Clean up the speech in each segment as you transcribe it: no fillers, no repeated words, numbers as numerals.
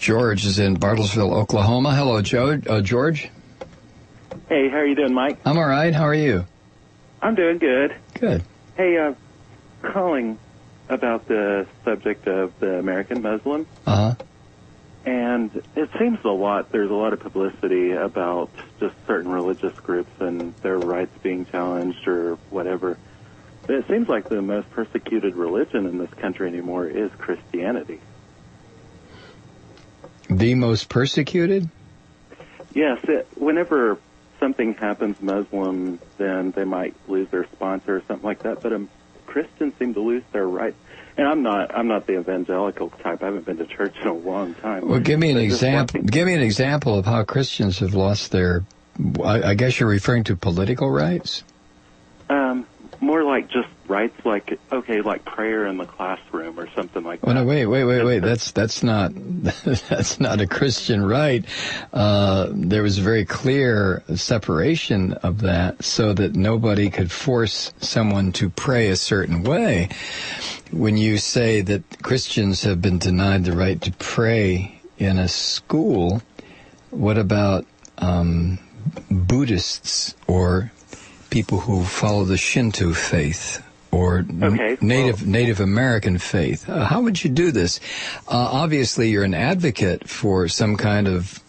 George is in Bartlesville, Oklahoma. Hello, George. Hey, how are you doing, Mike? I'm all right. How are you? I'm doing good. Good. Hey, calling about the subject of the American Muslim. Uh-huh. And it seems there's a lot of publicity about just certain religious groups and their rights being challenged or whatever. But it seems like the most persecuted religion in this country anymore is Christianity. The most persecuted? Yes. Whenever something happens Muslim, then they might lose their sponsor or something like that. But Christians seem to lose their rights. And I'm not the evangelical type. I haven't been to church in a long time. Well, give me an example. Give me an example of how Christians have lost their. I guess you're referring to political rights. More like just rights, like prayer in the classroom or something like that. Oh no! Wait! That's not that's not a Christian right. There was a very clear separation of that, so that nobody could force someone to pray a certain way. When you say that Christians have been denied the right to pray in a school, what about Buddhists or people who follow the Shinto faith or Native American faith? How would you do this? Obviously, you're an advocate for some kind of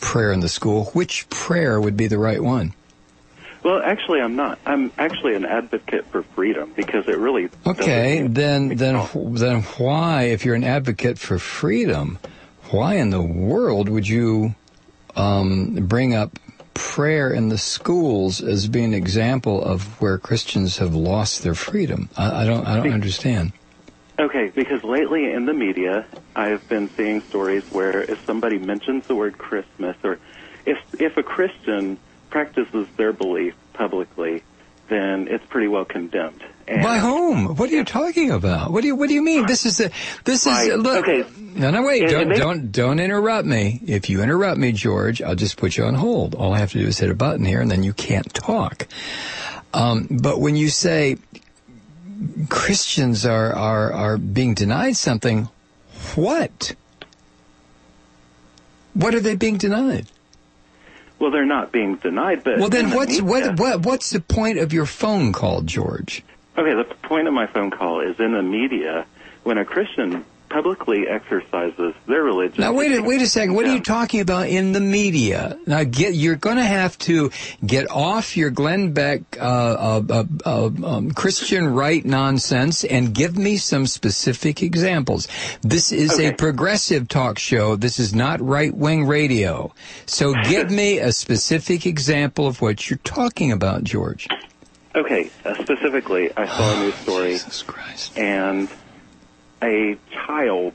prayer in the school. Which prayer would be the right one? Well, actually, I'm not. I'm actually an advocate for freedom because it really. Okay, then why, if you're an advocate for freedom, why in the world would you bring up prayer in the schools as being an example of where Christians have lost their freedom? I don't understand. Okay, because lately in the media, I've been seeing stories where if somebody mentions the word Christmas, or if a Christian practices their belief publicly, then it's pretty well condemned. And by whom? What are you talking about? What do you mean? This is look. Okay. No, wait. Don't interrupt me. If you interrupt me, George, I'll just put you on hold. All I have to do is hit a button here, and then you can't talk. But when you say Christians are being denied something, what? What are they being denied? Well, they're not being denied, but... Well, then what's the point of your phone call, George? Okay, the point of my phone call is in the media, when a Christian publicly exercises their religion... Now, wait a second. What are you talking about in the media? Now, you're going to have to get off your Glenn Beck Christian right nonsense and give me some specific examples. This is a progressive talk show. This is not right-wing radio. So give me a specific example of what you're talking about, George. Okay, specifically, I saw a news story, Jesus Christ. And a child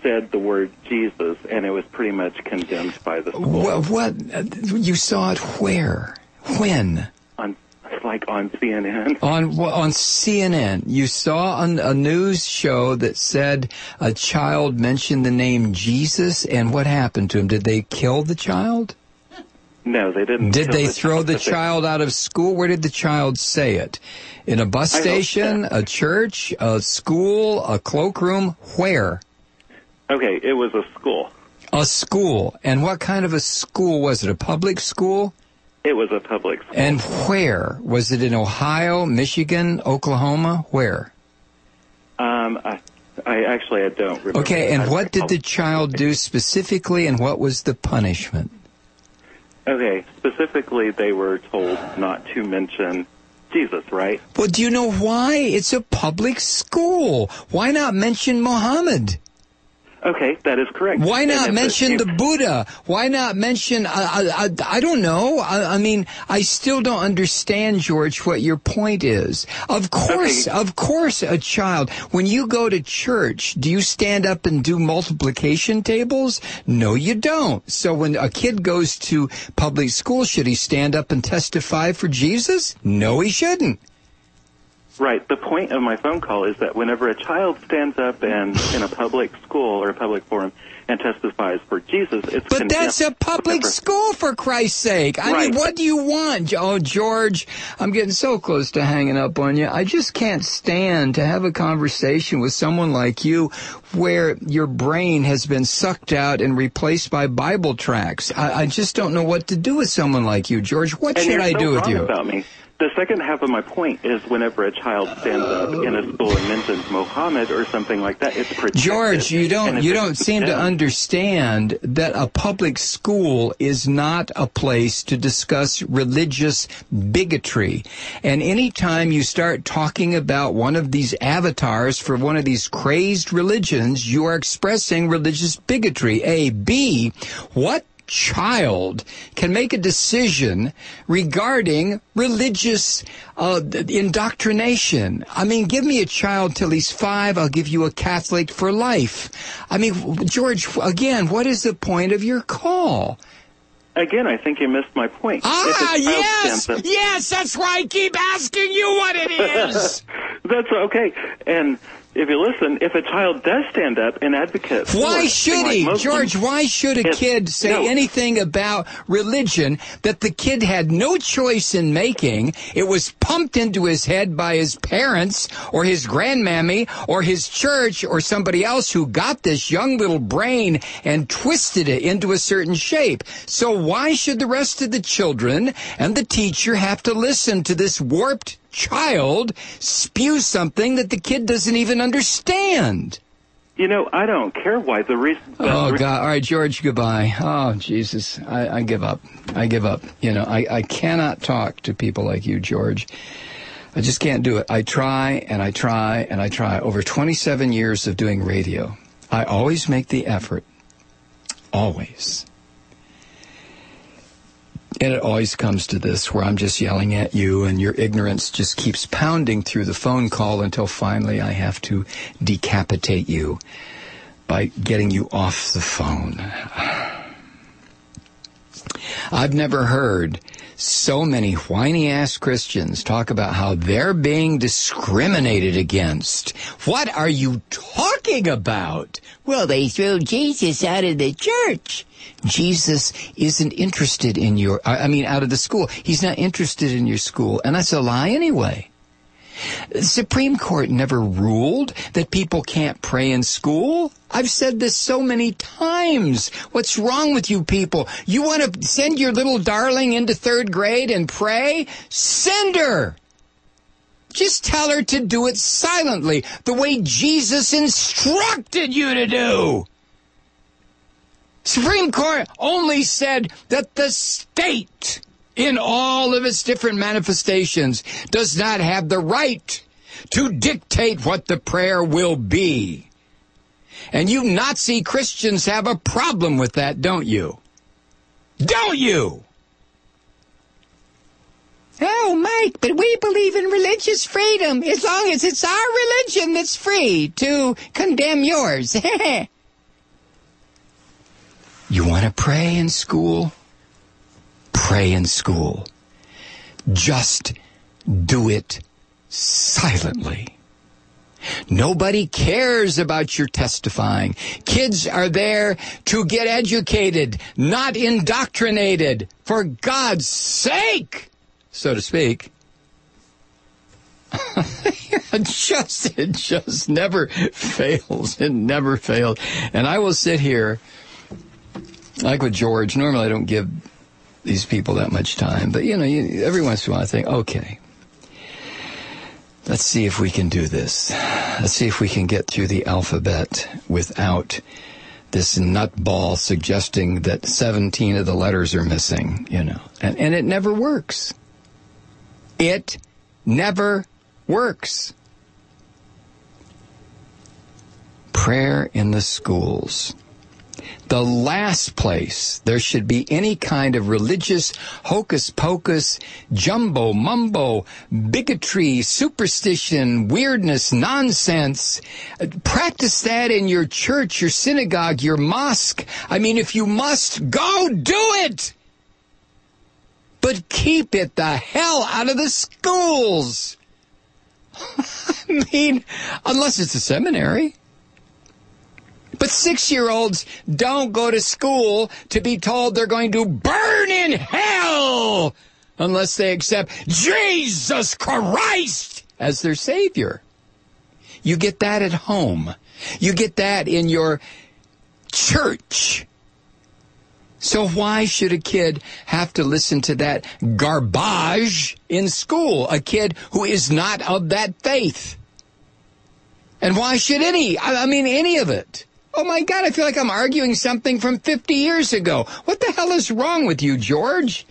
said the word Jesus, and it was pretty much condemned by the school. What? You saw it where? When? On CNN. On CNN. You saw a news show that said a child mentioned the name Jesus, and what happened to him? Did they kill the child? No, they didn't. Did they throw the child out of school? Where did the child say it? In a bus station, a church, a school, a cloakroom? Where? Okay, it was a school. A school. And what kind of a school was it? A public school? It was a public school. And where? Was it in Ohio, Michigan, Oklahoma? Where? I don't remember. Okay, and what did the child do specifically, and what was the punishment? Okay, specifically, they were told not to mention Jesus, right? Well, do you know why? It's a public school. Why not mention Muhammad? Okay, that is correct. Why not mention the Buddha? Why not mention, I don't know. I mean, I still don't understand, George, what your point is. Of course, a child, when you go to church, do you stand up and do multiplication tables? No, you don't. So when a kid goes to public school, should he stand up and testify for Jesus? No, he shouldn't. Right. The point of my phone call is that whenever a child stands up and in a public school or a public forum and testifies for Jesus, it's But that's a public school, for Christ's sake. I mean, what do you want? Oh, George, I'm getting so close to hanging up on you. I just can't stand to have a conversation with someone like you where your brain has been sucked out and replaced by Bible tracts. I just don't know what to do with someone like you, George. What should I do with you? About me. The second half of my point is whenever a child stands up in a school and mentions Mohammed or something like that, it's protected. George, you don't seem to understand that a public school is not a place to discuss religious bigotry. And any time you start talking about one of these avatars for one of these crazed religions, you are expressing religious bigotry. A. B. What child can make a decision regarding religious indoctrination? I mean, give me a child till he's 5, I'll give you a Catholic for life. I mean, George, again, what is the point of your call? Again, I think you missed my point. Yes, that's why I keep asking you what it is. That's okay. And if you listen, if a child does stand up and advocate for why should he? Muslims, George, why should a kid say anything about religion that the kid had no choice in making? It was pumped into his head by his parents or his grandmammy or his church or somebody else who got this young little brain and twisted it into a certain shape. So why should the rest of the children and the teacher have to listen to this warped child spew something that the kid doesn't even understand? You know, I don't care why the reason... Oh, God. All right, George, goodbye. Oh, Jesus. I give up. I give up. You know, I cannot talk to people like you, George. I just can't do it. I try, and I try, and I try. Over 27 years of doing radio, I always make the effort. Always. And it always comes to this, where I'm just yelling at you, and your ignorance just keeps pounding through the phone call until finally I have to decapitate you by getting you off the phone. I've never heard so many whiny-ass Christians talk about how they're being discriminated against. What are you talking about? Well, they threw Jesus out of the church. Jesus isn't interested in out of the school. He's not interested in your school, and that's a lie anyway. The Supreme Court never ruled that people can't pray in school. I've said this so many times. What's wrong with you people? You want to send your little darling into 3rd grade and pray? Send her! Just tell her to do it silently, the way Jesus instructed you to do. Supreme Court only said that the state, in all of its different manifestations, does not have the right to dictate what the prayer will be. And you Nazi Christians have a problem with that, don't you? Don't you? Oh, Mike, but we believe in religious freedom as long as it's our religion that's free to condemn yours. You want to pray in school? Pray in school. Just do it silently. Nobody cares about your testifying. Kids are there to get educated, not indoctrinated. For God's sake, so to speak. It just never fails. It never fails. And I will sit here, like with George. Normally I don't give these people that much time, but every once in a while I think, okay, let's see if we can do this. Let's see if we can get through the alphabet without this nutball suggesting that 17 of the letters are missing, and it never works. It never works. Prayer in the schools. The last place there should be any kind of religious hocus-pocus, jumbo-mumbo, bigotry, superstition, weirdness, nonsense. Practice that in your church, your synagogue, your mosque. I mean, if you must, go do it! But keep it the hell out of the schools! I mean, unless it's a seminary. But 6-year-olds don't go to school to be told they're going to burn in hell unless they accept Jesus Christ as their Savior. You get that at home. You get that in your church. So why should a kid have to listen to that garbage in school? A kid who is not of that faith. And why should any of it? Oh my God, I feel like I'm arguing something from 50 years ago. What the hell is wrong with you, George?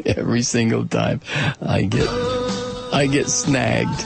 Every single time I get snagged.